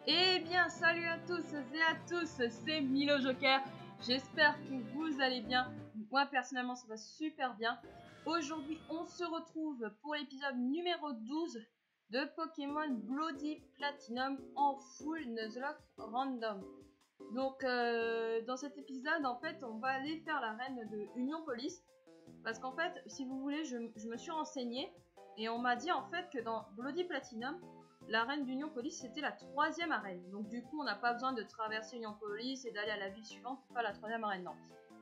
Eh bien, salut à tous et à tous, c'est Milo Joker. J'espère que vous allez bien. Moi, personnellement, ça va super bien. Aujourd'hui, on se retrouve pour l'épisode numéro 12 de Pokémon Bloody Platinum en full Nuzlocke random. Donc, dans cet épisode, en fait, on va aller faire l'arène de Union Police. Parce qu'en fait, si vous voulez, je me suis renseignée et on m'a dit en fait que dans Bloody Platinum, l'arène d'Union Police c'était la 3e arène. Donc du coup, on n'a pas besoin de traverser Union Police et d'aller à la ville suivante pour faire la 3e arène. Non,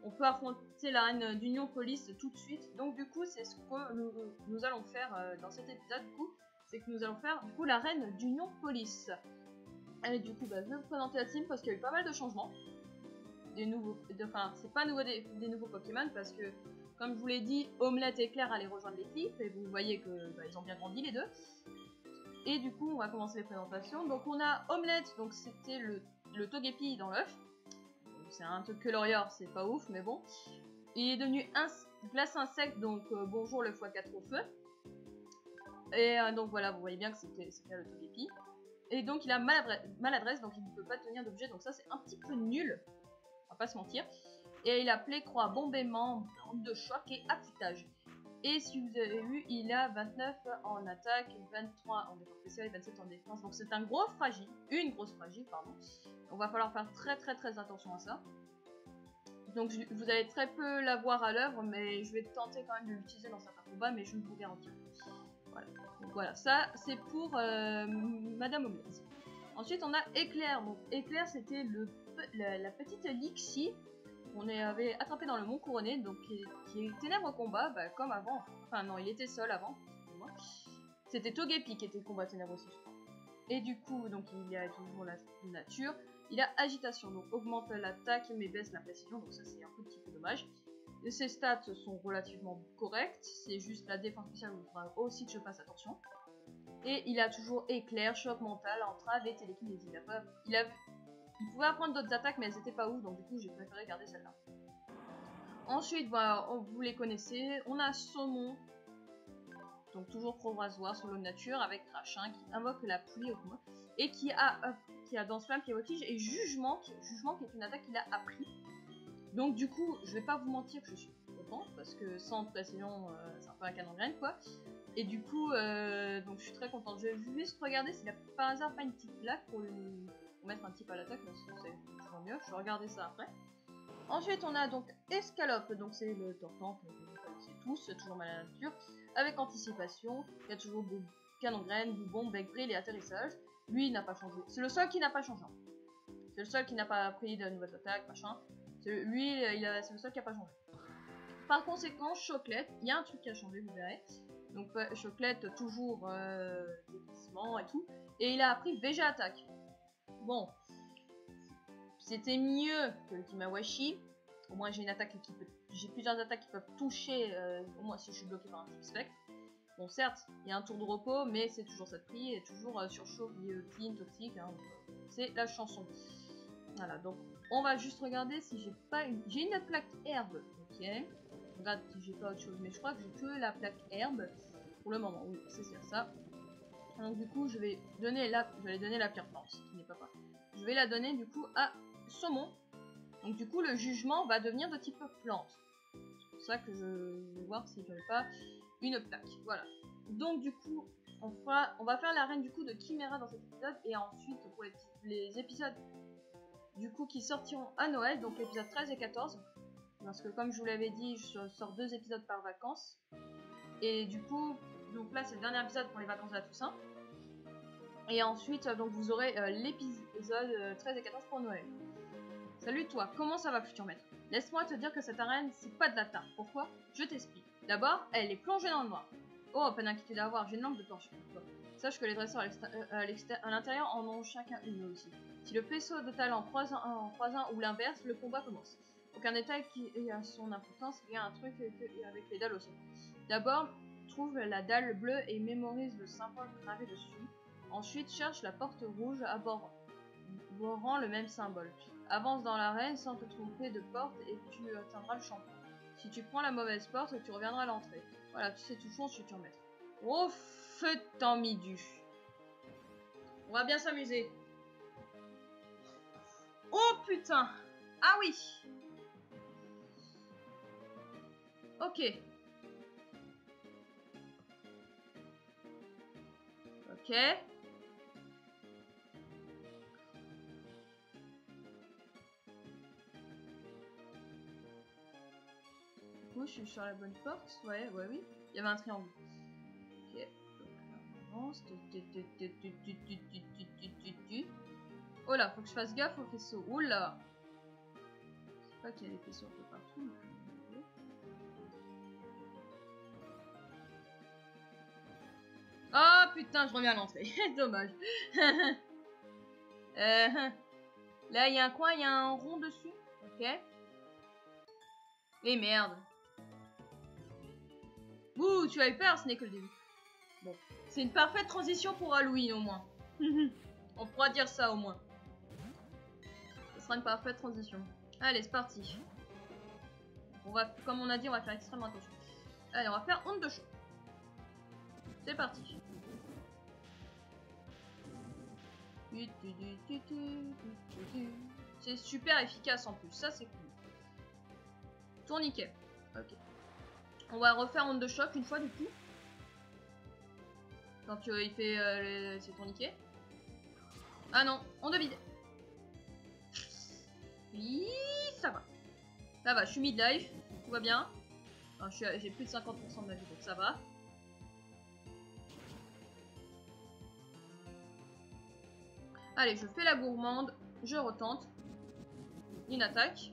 on peut affronter l'arène d'Union Police tout de suite. Donc du coup, c'est ce que nous allons faire dans cet épisode. Du coup, c'est que nous allons faire du coup l'arène d'Union Police. Et du coup, je vais vous présenter la team parce qu'il y a eu pas mal de changements. Enfin, c'est pas nouveau des nouveaux Pokémon parce que, comme je vous l'ai dit, Omelette et Claire allaient rejoindre l'équipe et vous voyez que ils ont bien grandi les deux. Et du coup, on va commencer les présentations. Donc, on a Omelette, donc c'était le Togepi dans l'œuf. C'est un truc que l'Orior, c'est pas ouf, mais bon. Il est devenu glace insecte, donc bonjour le x4 au feu. Et donc voilà, vous voyez bien que c'était le Togepi. Et donc, il a maladresse, donc il ne peut pas tenir d'objet, donc ça c'est un petit peu nul. On va pas se mentir. Et il a Plécroix, bombement, onde de choc et affûtage. Et si vous avez vu, il a 29 en attaque, 23 en défense spéciale et 27 en défense. Donc c'est un gros fragile, une grosse fragile, pardon. Donc va falloir faire très attention à ça. Donc vous allez très peu la voir à l'œuvre, mais je vais tenter quand même de l'utiliser dans certains combats, mais je ne vous garantis pas. Voilà. Donc voilà, ça c'est pour Madame Omelette. Ensuite on a Éclair. Donc Éclair c'était la petite Lixie qu'on avait attrapé dans le Mont Couronné, donc qui est ténèbres combat, comme avant. Enfin non, il était seul avant. C'était Togepi qui était combat ténèbres aussi, je crois. Et du coup, donc il y a toujours la nature. Il a agitation, donc augmente l'attaque mais baisse la précision, donc ça c'est un petit peu dommage. Et ses stats sont relativement correctes, c'est juste la défense spéciale où il faudra aussi que je fasse attention. Et il a toujours éclair, choc mental, entrave et télékinésie. Il pouvait apprendre d'autres attaques, mais elles étaient pas ouf, donc du coup j'ai préféré garder celle-là. Ensuite, vous les connaissez, on a Saumon, donc toujours Pro-Rasoir sur l'eau de nature, avec Crachin qui invoque la pluie au combat, et qui a Danse Flamme qui est voltige, et Jugement qui est une attaque qu'il a appris. Donc du coup, je vais pas vous mentir que je suis contente, parce que sans précision, c'est un peu un canon graine quoi. Et du coup, donc je suis très contente. Je vais juste regarder s'il a par hasard pas une petite plaque pour mettre un type à l'attaque, mais c'est toujours mieux. Je vais regarder ça après. Ensuite, on a donc Escalope, donc c'est le Tortank que vous connaissez tous, c'est toujours mal à la nature, avec anticipation. Il y a toujours canon graine, boubon, bec brille et atterrissage. Lui, il n'a pas changé. C'est le seul qui n'a pas changé. C'est le seul qui n'a pas pris de nouvelles attaques, machin. C'est le seul qui n'a pas changé. Par conséquent, Choclette, il y a un truc qui a changé, vous verrez. Donc Choclette, toujours déplacement et tout. Et il a appris Véja attaque. Bon, c'était mieux que le Kimawashi. Au moins j'ai plusieurs attaques qui peuvent toucher, au moins si je suis bloqué par un type spectre. Bon certes, il y a un tour de repos, mais c'est toujours ça de prix, et toujours surchauffe, clean, toxique, hein, c'est la chanson. Voilà, donc on va juste regarder si j'ai pas j'ai une plaque herbe, ok. Regarde si j'ai pas autre chose, mais je crois que j'ai que la plaque herbe pour le moment, oui, c'est ça. Donc du coup, je vais donner la pierre plante, qui n'est pas parfait. Je vais la donner du coup à Saumon. Donc du coup, le jugement va devenir de type plante. C'est pour ça que je vais voir si je n'ai pas une plaque. Voilà. Donc du coup, on va faire l'arène du coup de Chimera dans cet épisode, et ensuite pour les épisodes du coup qui sortiront à Noël, donc l'épisode 13 et 14. Parce que comme je vous l'avais dit, je sors 2 épisodes par vacances. Et du coup, donc là c'est le dernier épisode pour les vacances de la Toussaint. Et ensuite, donc vous aurez l'épisode 13 et 14 pour Noël. Salut toi, comment ça va futur maître? Laisse-moi te dire que cette arène, c'est pas de la tarte. Pourquoi? Je t'explique. D'abord, elle est plongée dans le noir. Oh, pas d'inquiétude à avoir, j'ai une lampe de torche. Sache que les dresseurs à l'intérieur en ont chacun une aussi. Si le faisceau de talent croise un ou l'inverse, le combat commence. Aucun détail qui a son importance, il y a un truc avec les dalles aussi. D'abord, trouve la dalle bleue et mémorise le symbole gravé dessus. Ensuite, cherche la porte rouge abordant le même symbole. Avance dans l'arène sans te tromper de porte et tu atteindras le champion. Si tu prends la mauvaise porte, tu reviendras à l'entrée. Voilà, tu sais tout fond, futur maître. Oh, feu de temps midu. On va bien s'amuser. Oh putain. Ah oui. Ok. Ok. Du coup, je suis sur la bonne porte. Ouais, oui. Il y avait un triangle. Ok. On avance. Oh là, faut que je fasse gaffe aux faisceaux. Oh là. C'est pas qu'il y a des faisceaux un peu partout. Oh putain, je reviens à l'entrée. Dommage. Là, il y a un coin, il y a un rond dessus. Ok. Et merde. Ouh, tu as eu peur, ce n'est que le début. Bon, c'est une parfaite transition pour Halloween au moins. On pourra dire ça au moins. Ce sera une parfaite transition. Allez, c'est parti. On va, comme on a dit, on va faire extrêmement attention. Allez, on va faire onde de choc. C'est parti. C'est super efficace en plus, ça c'est cool. Tourniquet. Ok. On va refaire onde de choc une fois du coup. Quand il fait ses tourniquets. Ah non, onde vide. Oui, ça va. Ça va, je suis mid-life, tout va bien. J'ai plus de 50% de ma vie, donc ça va. Allez, je fais la gourmande, je retente. Une attaque.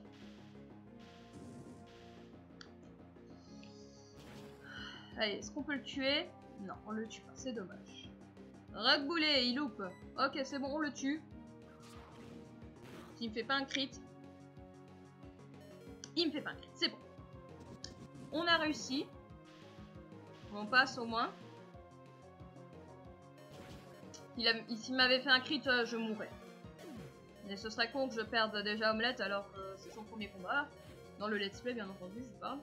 Allez, est-ce qu'on peut le tuer? Non, on le tue pas, c'est dommage. Ragboulet, il loupe. Ok, c'est bon, on le tue. S'il me fait pas un crit. Il me fait pas un crit, c'est bon. On a réussi. On passe au moins. S'il m'avait fait un crit, je mourrais. Et ce serait con que je perde déjà Omelette alors que c'est son premier combat. Dans le let's play, bien entendu, je parle.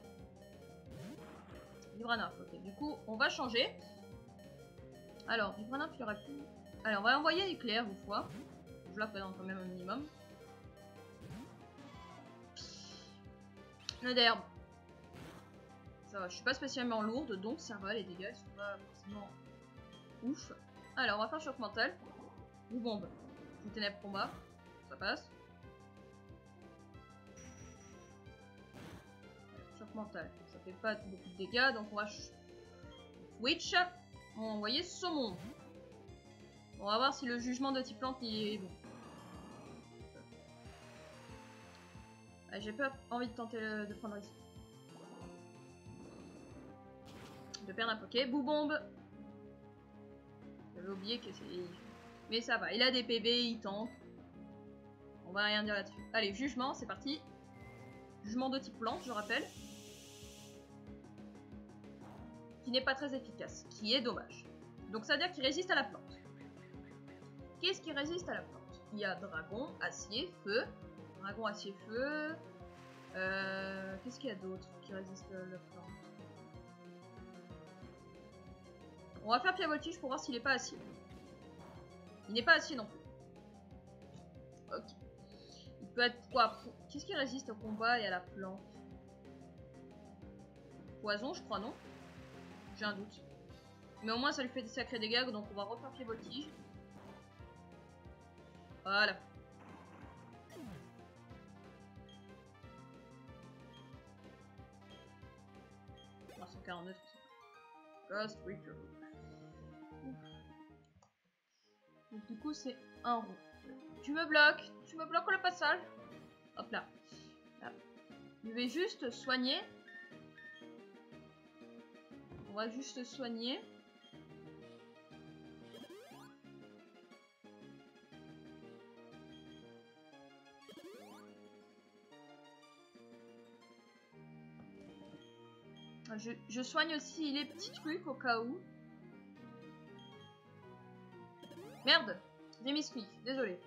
Vibranaf, ok. Du coup, on va changer. Alors, Vibranaf, il y aurait plus. Allez, on va envoyer l'éclair une fois. Je la présente quand même un minimum. Le d'herbe. Ça va, je suis pas spécialement lourde, donc ça va, les dégâts sont pas forcément ouf. Alors, on va faire choc mental. Ou bombe. Ou ténèbres combat. Ça passe. Choc mental. Ça fait pas beaucoup de dégâts, donc on va switch. On va envoyer saumon. On va voir si le jugement de type plante il est bon. Ah, j'ai pas envie de tenter de prendre risque. De perdre un poké. Boubombe. J'avais oublié que c'est... Mais ça va, il a des PB, il tente. On va rien dire là-dessus. Allez, jugement, c'est parti. Jugement de type plante, je rappelle. Qui n'est pas très efficace, qui est dommage. Donc ça veut dire qu'il résiste à la plante. Qu'est-ce qui résiste à la plante? Il y a dragon, acier, feu. Dragon, acier, feu. Qu'est-ce qu'il y a d'autre qui résiste à la plante? On va faire pied voltige pour voir s'il n'est pas acier. Il n'est pas acier non plus. Ok. Il peut être quoi? Qu'est-ce qui résiste au combat et à la plante? Poison, je crois, non? J'ai un doute. Mais au moins, ça lui fait des sacrés dégâts, donc on va refaire pied voltige. Voilà. Ah, 149. Ghost Reaper. Donc, du coup, c'est un rond. Tu me bloques le passage. Hop là. Là. Je vais juste soigner. On va juste soigner. Je soigne aussi les petits trucs au cas où. Merde, j'ai misclick, désolé.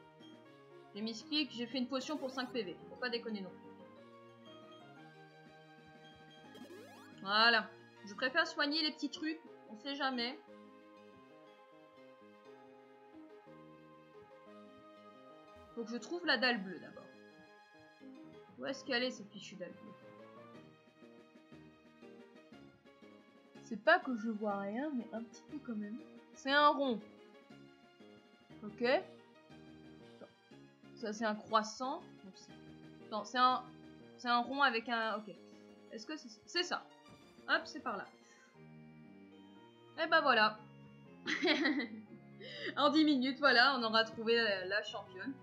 J'ai misclick, j'ai fait une potion pour 5 PV. Faut pas déconner non plus. Voilà. Je préfère soigner les petits trucs, on sait jamais. Faut que je trouve la dalle bleue d'abord. Où est-ce qu'elle est cette fichue dalle bleue? C'est pas que je vois rien, mais un petit peu quand même. C'est un rond. Ok. Ça c'est un croissant. Non, c'est un rond avec un... Ok. Est-ce que c'est ça? Hop, c'est par là. Et bah voilà. En 10 minutes, voilà, on aura trouvé la championne.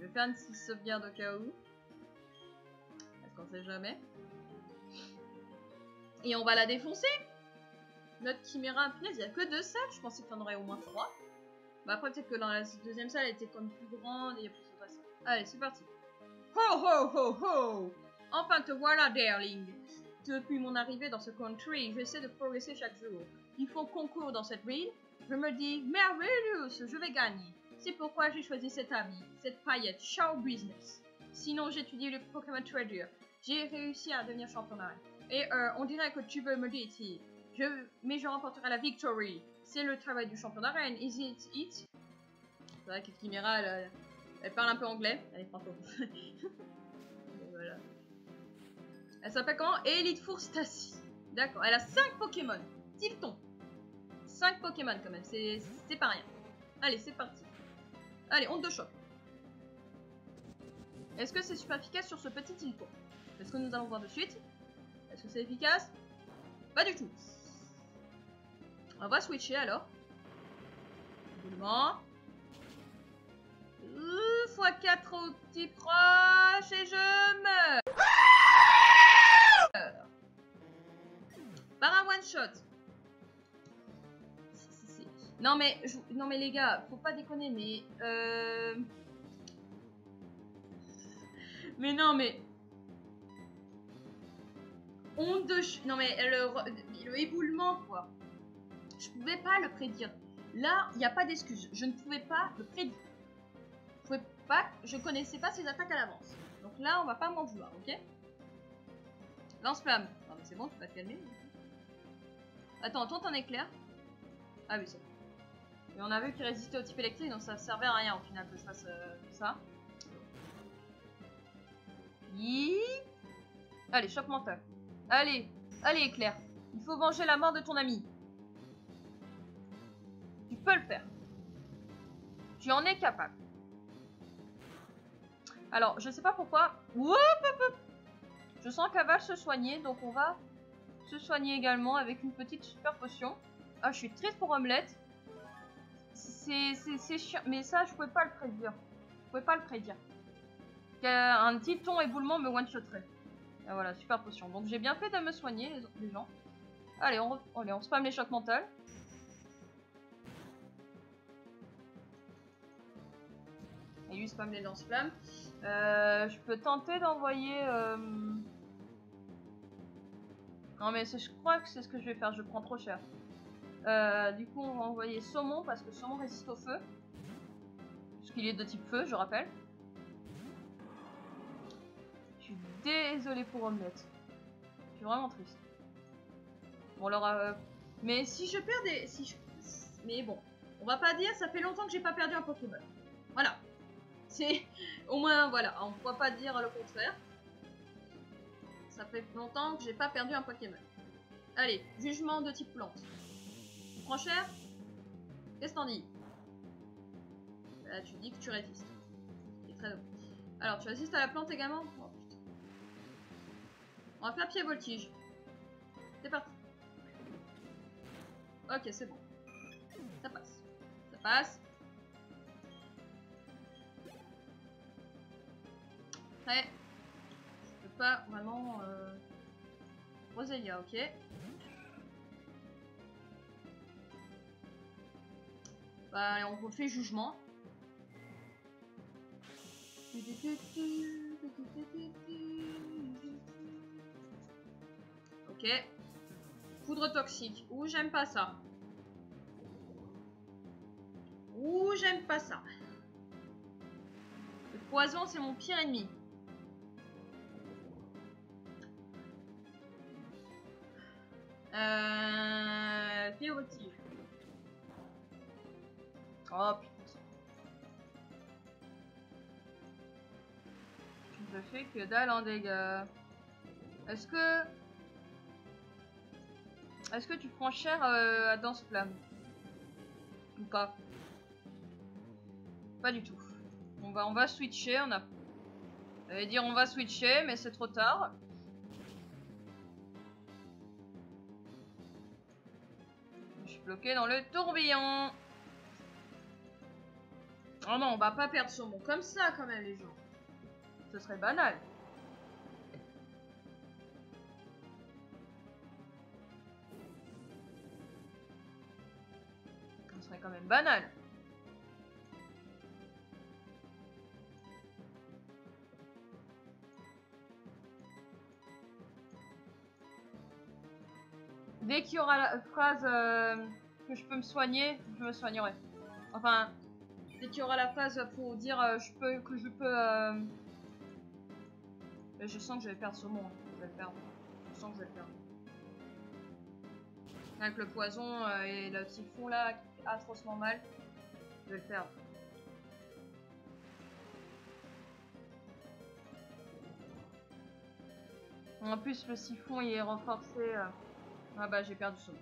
Je vais faire une petite sauvegarde au cas où. Parce qu'on sait jamais. Et on va la défoncer. Notre chiméra, punaise, il n'y a que 2 salles. Je pensais qu'il y en aurait au moins 3. Bah après, peut-être que dans la deuxième salle, elle était comme plus grande et il y a plus de salles. Allez, c'est parti. Ho ho ho ho! Enfin te voilà, Darling. Depuis mon arrivée dans ce country, j'essaie de progresser chaque jour. Il faut concours dans cette ville. Je me dis, merveilleux, je vais gagner. C'est pourquoi j'ai choisi cet habit, cette paillette, show business. Sinon, j'étudie le Pokémon Trader. J'ai réussi à devenir championnat. Et on dirait que tu veux me défier. Mais je remporterai la victory. C'est le travail du championnat reine. Is it? C'est vrai que Chimera, elle parle un peu anglais. Elle est francophone. Voilà. Elle s'appelle comment? Elite Four Stacy. D'accord. Elle a 5 Pokémon. Tilton. 5 Pokémon quand même. C'est pas rien. Allez, c'est parti. Allez, onde de choc. Est-ce que c'est super efficace sur ce petit Tilton? Est-ce que nous allons voir de suite? Est-ce que c'est efficace? Pas du tout. On va switcher alors. Roulement. x4 au petit proche et je meurs. Par un one shot. Non mais les gars, faut pas déconner, mais mais non mais honte de non mais le éboulement quoi. Je pouvais pas le prédire. Là, il n'y a pas d'excuse. Je ne pouvais pas le prédire. Je connaissais pas ses attaques à l'avance. Donc là, on va pas m'en vouloir, ok? Lance-flamme. Non mais c'est bon, tu vas te calmer. Attends, tente un éclair. Ah oui, c'est bon. Et on a vu qu'il résistait au type électrique, donc ça servait à rien au final que je fasse ça. Allez, choc mental. Allez, éclair. Il faut venger la mort de ton ami. Tu peux le faire. Tu en es capable. Alors, je sais pas pourquoi. Je sens qu'elle va se soigner, donc on va se soigner également avec une petite super potion. Ah, je suis triste pour Omelette. C'est chiant, mais ça, je pouvais pas le prédire. Un petit ton éboulement me one-shotterait. Et voilà, super potion. Donc j'ai bien fait de me soigner, les gens. Allez, on spam les chocs mentales. Et lui spam les lance-flammes. Je peux tenter d'envoyer... Non mais je crois que c'est ce que je vais faire, je prends trop cher. Du coup on va envoyer Saumon parce que Saumon résiste au feu. Parce qu'il est de type feu, je rappelle. Je suis désolée pour Omelette. Je suis vraiment triste. Bon alors... Mais si je perds des... Mais bon, on va pas dire ça fait longtemps que j'ai pas perdu un Pokémon. Voilà. C'est... Au moins, voilà, on ne pourra pas dire le contraire. Ça fait longtemps que j'ai pas perdu un Pokémon. Allez, jugement de type plante. Tu prends cher? Qu'est-ce que t'en dis? Là, tu dis que tu résistes. C'est très bon. Alors, tu résistes à la plante également? Oh, putain. On va faire pied voltige. C'est parti. Ok, c'est bon. Ça passe. Ça passe. Après, je peux pas vraiment... Roselia, ok. Bah, on refait jugement. Ok. Poudre toxique. Ouh, j'aime pas ça. Ouh, j'aime pas ça. Le poison, c'est mon pire ennemi. Théorie. Oh putain. Je fais que dalle en dégâts. Est-ce que tu prends cher à Danse Flamme? Ou pas? Pas du tout. On va switcher, on a... J'allais dire on va switcher, mais c'est trop tard. Je suis bloqué dans le tourbillon. Oh non, on va pas perdre Saumon comme ça quand même les gens. Ce serait banal. Ce serait quand même banal. Dès qu'il y aura la phrase que je peux me soigner, je me soignerai. Enfin, dès qu'il y aura la phase pour dire que je peux... Je sens que je vais perdre Saumon. Je vais le perdre. Je sens que je vais le perdre. Avec le poison et le typhon là qui fait atrocement mal, je vais le perdre. En plus, le siphon il est renforcé. Ah bah j'ai perdu Saumon.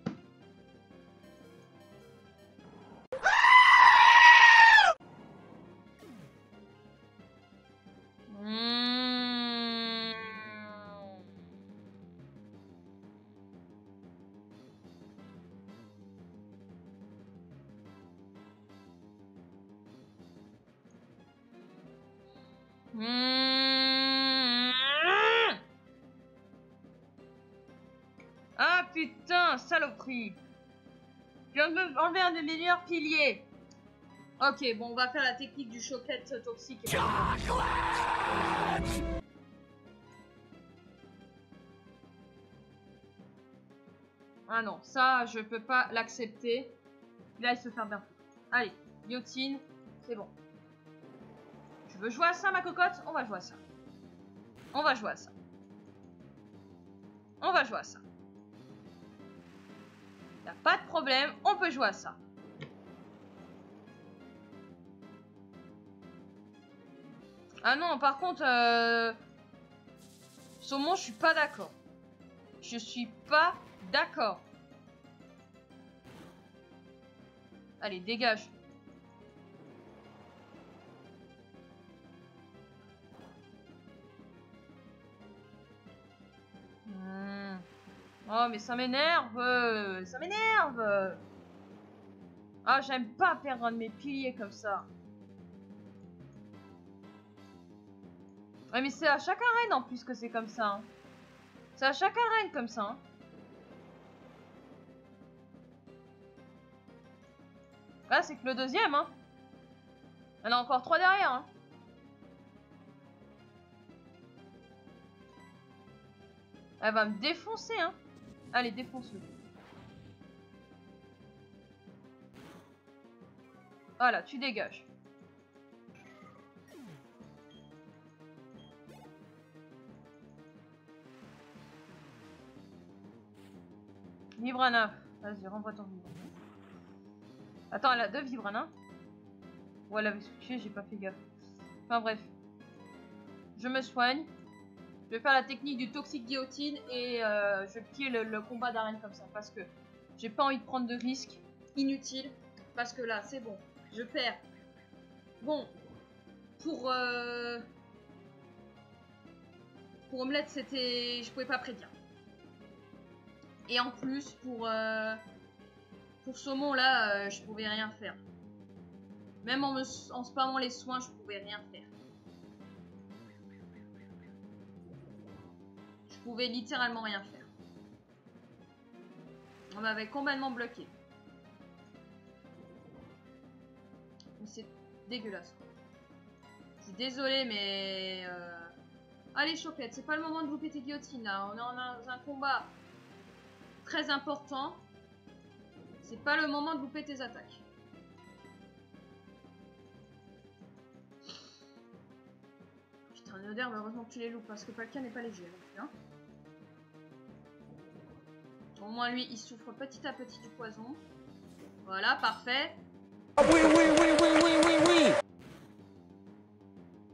Ah putain, saloperie! Je viens de me enlever un de mes meilleurs piliers. Ok, bon, on va faire la technique du choquette toxique. Ah non, ça, je peux pas l'accepter. Là, il se fait bien. Allez, guillotine, c'est bon. Tu veux jouer à ça, ma cocotte? On va jouer à ça. On va jouer à ça. On va jouer à ça. Y'a pas de problème, on peut jouer à ça. Ah non, par contre, Saumon, je suis pas d'accord. Je suis pas d'accord. Allez, dégage. Oh, mais ça m'énerve. Ça m'énerve. Ah, j'aime pas perdre un de mes piliers comme ça. Ouais, mais c'est à chaque arène en plus que c'est comme ça. Hein. C'est à chaque arène comme ça. Hein. Là, c'est que le deuxième. Hein. Il y en a encore 3 derrière. Hein. Elle va me défoncer. Hein. Allez, défonce-le. Voilà, tu dégages. Vibrana. Vas-y, renvoie ton Vibrana. Attends, elle a 2 Vibrana. Ou elle avait switché, j'ai pas fait gaffe. Enfin bref. Je me soigne. Je vais faire la technique du toxique guillotine et je kill le combat d'arène comme ça. Parce que j'ai pas envie de prendre de risques inutiles. Parce que là, c'est bon. Je perds. Bon. Pour Omelette, c'était... Je pouvais pas prédire. Et en plus, pour Saumon, là, je pouvais rien faire. Même en spammant les soins, je pouvais rien faire. Je pouvais littéralement rien faire. On m'avait complètement bloqué. C'est dégueulasse. Je suis désolée, mais... Allez, Choquette, c'est pas le moment de louper tes guillotines, là. On est dans un combat très important. C'est pas le moment de louper tes attaques. Putain, Noder, heureusement que tu les loupes, parce que Palkia n'est pas léger. Hein. Au moins, lui, il souffre petit à petit du poison. Voilà, parfait. Oui, oui, oui, oui, oui, oui, oui.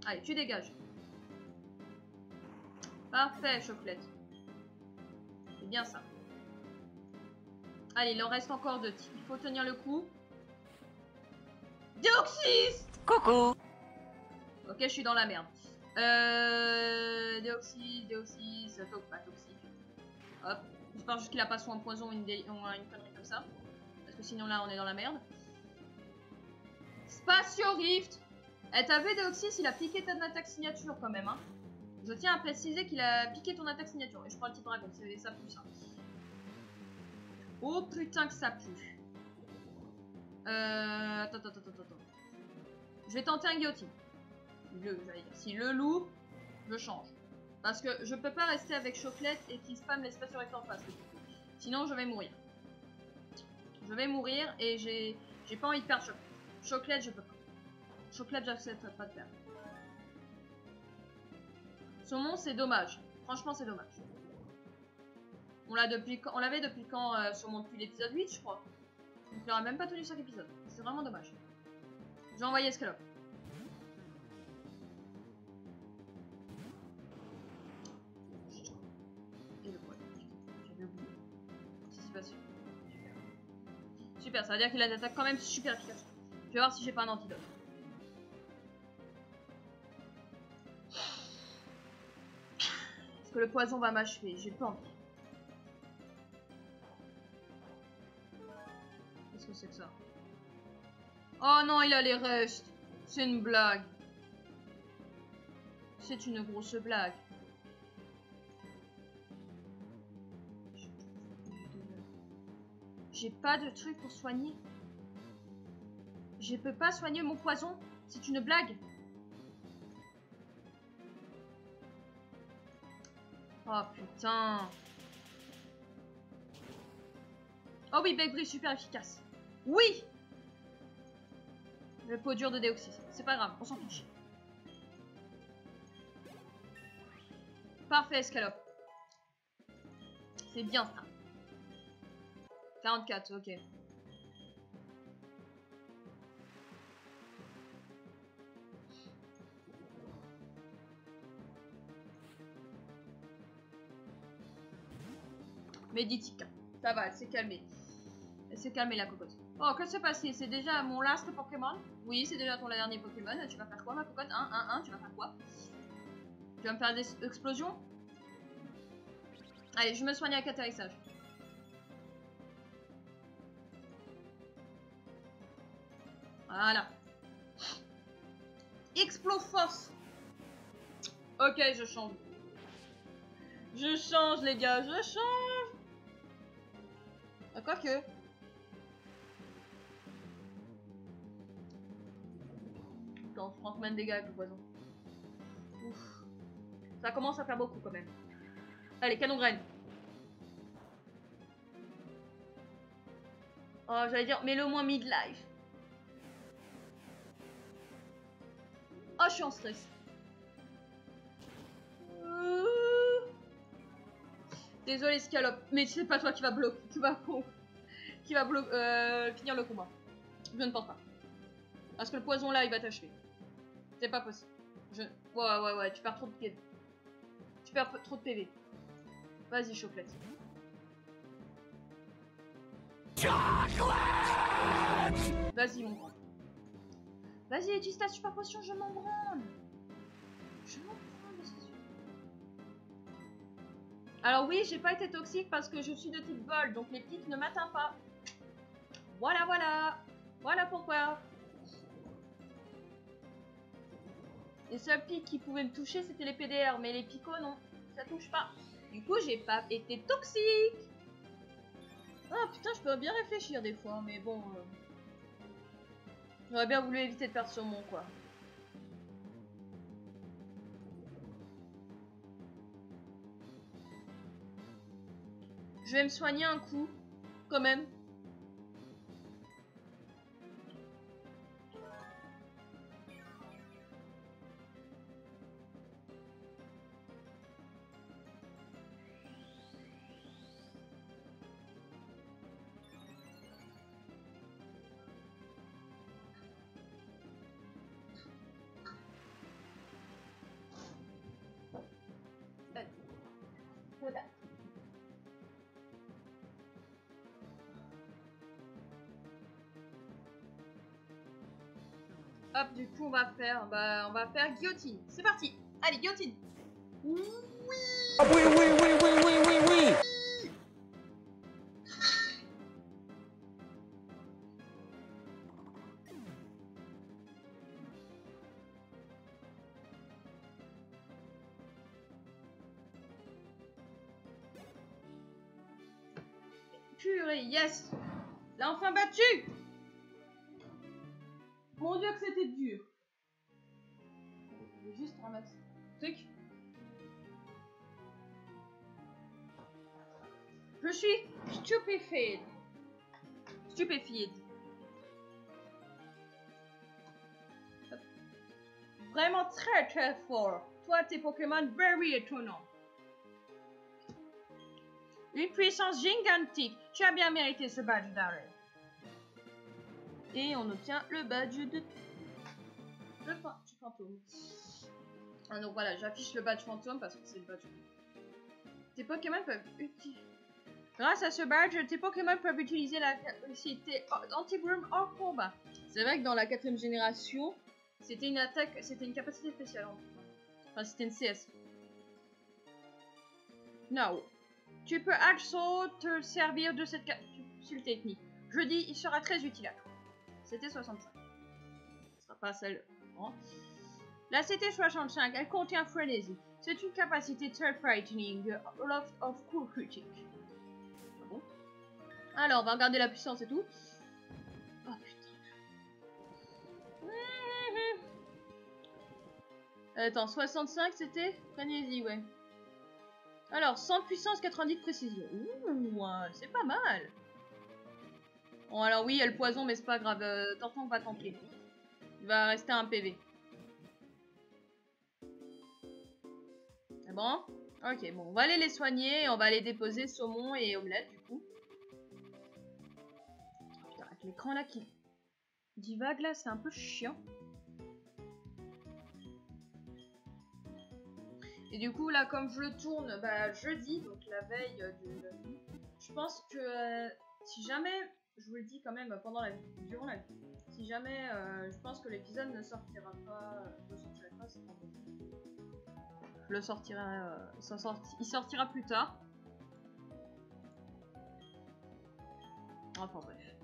Allez, tu dégages. Parfait, Chocolate. C'est bien ça. Allez, il en reste encore 2. Il faut tenir le coup. Deoxys! Coucou. Ok, je suis dans la merde. Deoxys, pas toxique. Hop. J'espère juste qu'il a pas soit un poison ou une connerie comme ça. Parce que sinon là, on est dans la merde. Spatio Rift. Eh, t'as vu Deoxys, il a piqué ton attaque signature quand même, hein. Je tiens à préciser qu'il a piqué ton attaque signature. Et je prends le type dragon, ça pue ça. Oh putain que ça pue. Attends. Je vais tenter un guillotine. J'allais dire. Si le loup, je change. Parce que je peux pas rester avec Chocolate et qu'il spamme l'espace sur en face. Sinon je vais mourir. Je vais mourir et j'ai pas envie de perdre Chocolate. Chocolate je peux pas. Chocolate j'accepte pas de perdre. Saumon c'est dommage. Franchement c'est dommage. On l'avait depuis quand Saumon depuis l'épisode 8 je crois. Donc il aurait même pas tenu chaque épisode. C'est vraiment dommage. Je vais envoyer Escalope. Super, ça veut dire qu'il a des attaques quand même super efficaces. Je vais voir si j'ai pas un antidote. Parce que le poison va m'achever, j'ai pas envie. Qu'est-ce que c'est que ça? Oh non, il a les restes. C'est une blague. C'est une grosse blague. J'ai pas de truc pour soigner. Je peux pas soigner mon poison. C'est une blague. Oh putain. Oh oui, Bec Brise, super efficace. Oui. Le pot dur de Deoxys. C'est pas grave, on s'en fiche. Parfait, Escalope. C'est bien ça. 44, ok. Méditica. Ça va, elle s'est calmée. Elle s'est calmée la cocotte. Oh, que s'est passé? C'est déjà mon last Pokémon? Oui, c'est déjà ton dernier Pokémon. Tu vas faire quoi ma cocotte? Tu vas faire quoi? Tu vas me faire des explosions? Allez, je me soigne avec atterrissage. Voilà. Exploforce. Ok, je change. Je change les gars, je change. Ah, quoique. Attends, je prends combien de dégâts avec le poison? Ouf. Ça commence à faire beaucoup quand même. Allez, canon graine. Oh, j'allais dire, mets-le au moins midlife. Oh, je suis en stress. Désolé, Scalope, mais c'est pas toi qui va bloquer, finir le combat. Je ne pense pas. Parce que le poison là, il va t'achever. C'est pas possible. Ouais, tu perds trop de PV. Tu perds trop de PV. Vas-y, Chocolate. Vas-y, mon grand. Vas-y, utilise ta super potion, je m'en branle. Je m'en branle, c'est sûr. Alors oui, j'ai pas été toxique parce que je suis de type vol, donc les pics ne m'atteignent pas. Voilà. Voilà pourquoi. Les seuls pics qui pouvaient me toucher, c'était les PDR, mais les picots, non. Ça touche pas. Du coup, j'ai pas été toxique. Ah putain, je peux bien réfléchir des fois, mais bon... J'aurais bien voulu éviter de perdre sur mon quoi. Je vais me soigner un coup, quand même. Hop, du coup, on va faire guillotine. C'est parti. Allez, guillotine. Oui. Ah oui, oui, oui, oui, oui, oui, oui. Purée, yes. L'a enfin battu. Mon dieu que c'était dur. Je vais juste ramasser le truc. Je suis stupéfiée. Stupéfiée. Vraiment très très fort. Toi, tes Pokémon very étonnants. Une puissance gigantique. Tu as bien mérité ce badge d'arrêt. Et on obtient le badge de fantôme. Ah, donc voilà, j'affiche le badge fantôme parce que c'est le badge. Tes Pokémon peuvent utiliser. Grâce à ce badge, tes Pokémon peuvent utiliser la capacité anti-groom hors combat. C'est vrai que dans la 4ème génération, c'était une attaque, c'était une capacité spéciale. Enfin, c'était une CS. No. Tu peux also te servir de cette capsule technique. Je dis, il sera très utile à toi. C'était 65. Ce sera pas celle. Non. La CT65, elle contient Frenzy. C'est une capacité très frightening, lot of cool critique. Ah bon? Alors, on va regarder la puissance et tout. Oh putain. Attends, 65 c'était Frenzy, ouais. Alors, 100 puissance, 90 de précision. Ouh, c'est pas mal. Bon, alors oui, il y a le poison, mais c'est pas grave. Tortank va tanker. Il va rester un PV. C'est bon? Ok, bon, on va aller les soigner. Et on va aller déposer saumon et omelette, du coup. Oh, putain, avec l'écran là qui divague, là, c'est un peu chiant. Et du coup, là, comme je le tourne jeudi, donc la veille de la nuit, je pense que si jamais, je vous le dis quand même durant la vie, si jamais je pense que l'épisode ne sortira pas, je le sortirai, il sortira plus tard. Enfin bref.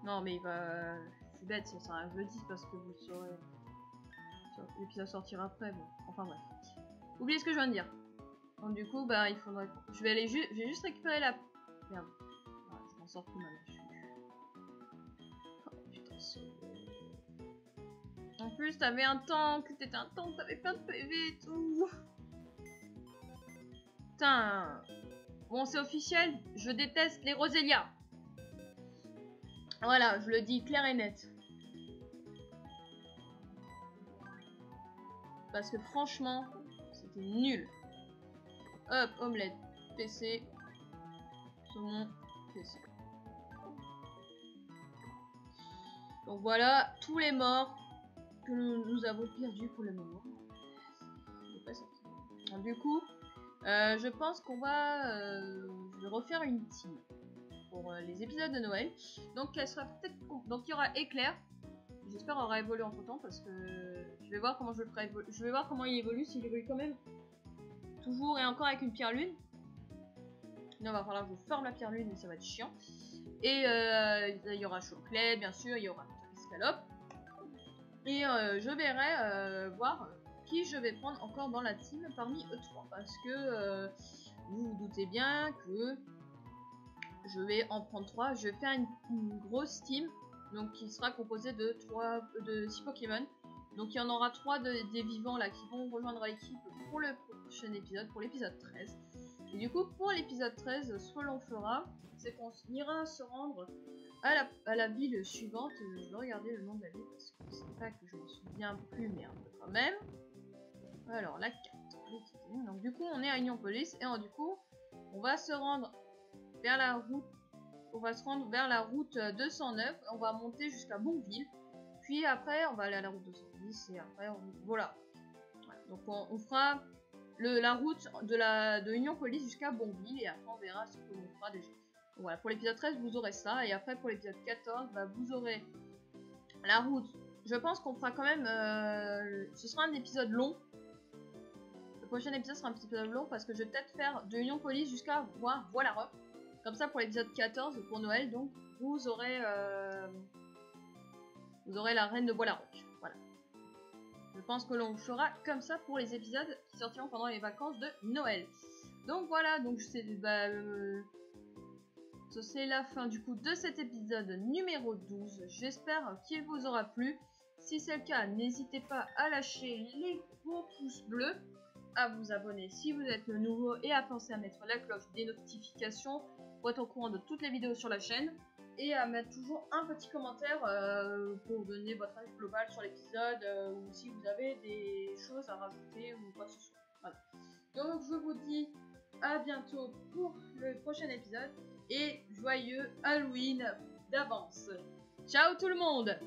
Non, mais il va. C'est bête, ça sera un jeudi parce que vous le saurez. L'épisode sortira après, bon. Enfin bref. Oubliez ce que je viens de dire. Donc du coup, il faudrait. Je vais juste récupérer la. Merde. Voilà, je m'en sors plus mal. Oh putain, en plus, t'avais un tank, t'avais plein de PV et tout. Putain. Bon, c'est officiel, je déteste les Rosélia. Voilà, je le dis clair et net. Parce que franchement, c'était nul. Hop, omelette, PC, saumon, PC. Donc voilà, tous les morts que nous avons perdus pour le moment. Donc, du coup, je pense qu'on va... je vais refaire une team pour les épisodes de Noël. Donc elle sera peut-être... Donc il y aura Éclair. J'espère qu'il aura évolué entre temps parce que je vais voir comment je le ferai évoluer. Je vais voir comment il évolue, s'il évolue quand même. Toujours et encore avec une pierre lune. Là, il va falloir que je forme la pierre lune et ça va être chiant. Et il y aura Chocolat, bien sûr, il y aura Escalope. Et je verrai voir qui je vais prendre encore dans la team parmi eux trois. Parce que vous vous doutez bien que je vais en prendre 3. Je vais faire une grosse team. Donc qui sera composée de 6 Pokémon. Donc il y en aura 3 des vivants là qui vont rejoindre l'équipe pour le prochain épisode, pour l'épisode 13. Et du coup pour l'épisode 13, ce que l'on fera, c'est qu'on ira se rendre à la ville suivante. Je vais regarder le nom de la ville parce que c'est pas que je me souviens plus, merde quand même. Alors la carte. Donc du coup on est à Union Police et du coup on va se rendre vers la route. On va se rendre vers la route 209, on va monter jusqu'à Bonville, puis après on va aller à la route 210 et après voilà. Donc on fera la route de Union Police jusqu'à Bonville et après on verra ce que l'on fera déjà. Donc voilà, pour l'épisode 13 vous aurez ça et après pour l'épisode 14 vous aurez la route je pense qu'on fera quand même... ce sera un épisode long. Le prochain épisode sera un petit épisode long parce que je vais peut-être faire de Union Police jusqu'à voir Voilà. Comme ça pour l'épisode 14 pour Noël, donc vous aurez la reine de Voilà. Voilà. Je pense que l'on fera comme ça pour les épisodes qui sortiront pendant les vacances de Noël. Donc voilà, donc c'est la fin du coup de cet épisode numéro 12. J'espère qu'il vous aura plu. Si c'est le cas, n'hésitez pas à lâcher les gros pouces bleus, à vous abonner si vous êtes nouveau et à penser à mettre la cloche des notifications pour être au courant de toutes les vidéos sur la chaîne et à mettre toujours un petit commentaire pour donner votre avis global sur l'épisode ou si vous avez des choses à rajouter ou quoi que ce soit. Voilà. Donc je vous dis à bientôt pour le prochain épisode et joyeux Halloween d'avance. Ciao tout le monde!